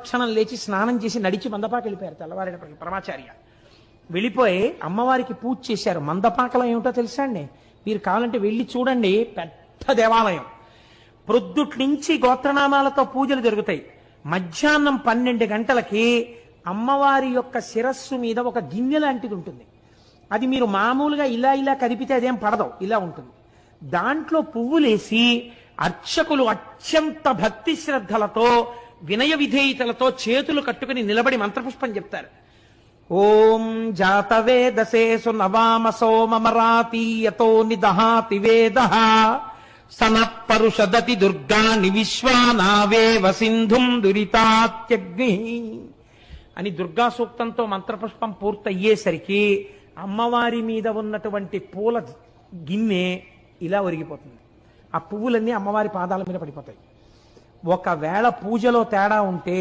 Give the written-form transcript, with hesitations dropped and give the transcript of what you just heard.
తత్క్షణం లేచి స్నానం చేసి నడిచి మందపాకి వెళ్ళిపోయారు తెల్లవారేటప్పటికి పరమాచార్య. వెళ్ళిపోయి అమ్మవారికి పూజ చేశారు. మందపాకలో ఏమిటో తెలుసా అండి? మీరు కావాలంటే వెళ్ళి చూడండి, పెద్ద దేవాలయం. ప్రొద్దుటి నుంచి గోత్రనామాలతో పూజలు జరుగుతాయి. మధ్యాహ్నం 12 గంటలకి అమ్మవారి యొక్క శిరస్సు మీద ఒక గిన్నె లాంటిది ఉంటుంది. అది మీరు మామూలుగా ఇలా ఇలా కదిపితే అదేం పడదు, ఇలా ఉంటుంది. దాంట్లో పువ్వులేసి అర్చకులు అత్యంత భక్తి శ్రద్ధలతో వినయ విధేయతలతో చేతులు కట్టుకుని నిలబడి మంత్రపుష్పం చెప్తారు. ఓం జాతవేదసేసు నవామసో మమరాతీయతో నిదహాతి వేదః సనఃపరుషదతి దుర్గాని విశ్వానావేవ సింధుం దురితాత్యగ్ని అని దుర్గా సూక్తంతో మంత్రపుష్పం పూర్తయ్యేసరికి అమ్మవారి మీద ఉన్నటువంటి పూల గిన్నె ఇలా ఒరిగిపోతుంది. ఆ పువ్వులన్నీ అమ్మవారి పాదాల మీద పడిపోతాయి. ఒకవేళ పూజలో తేడా ఉంటే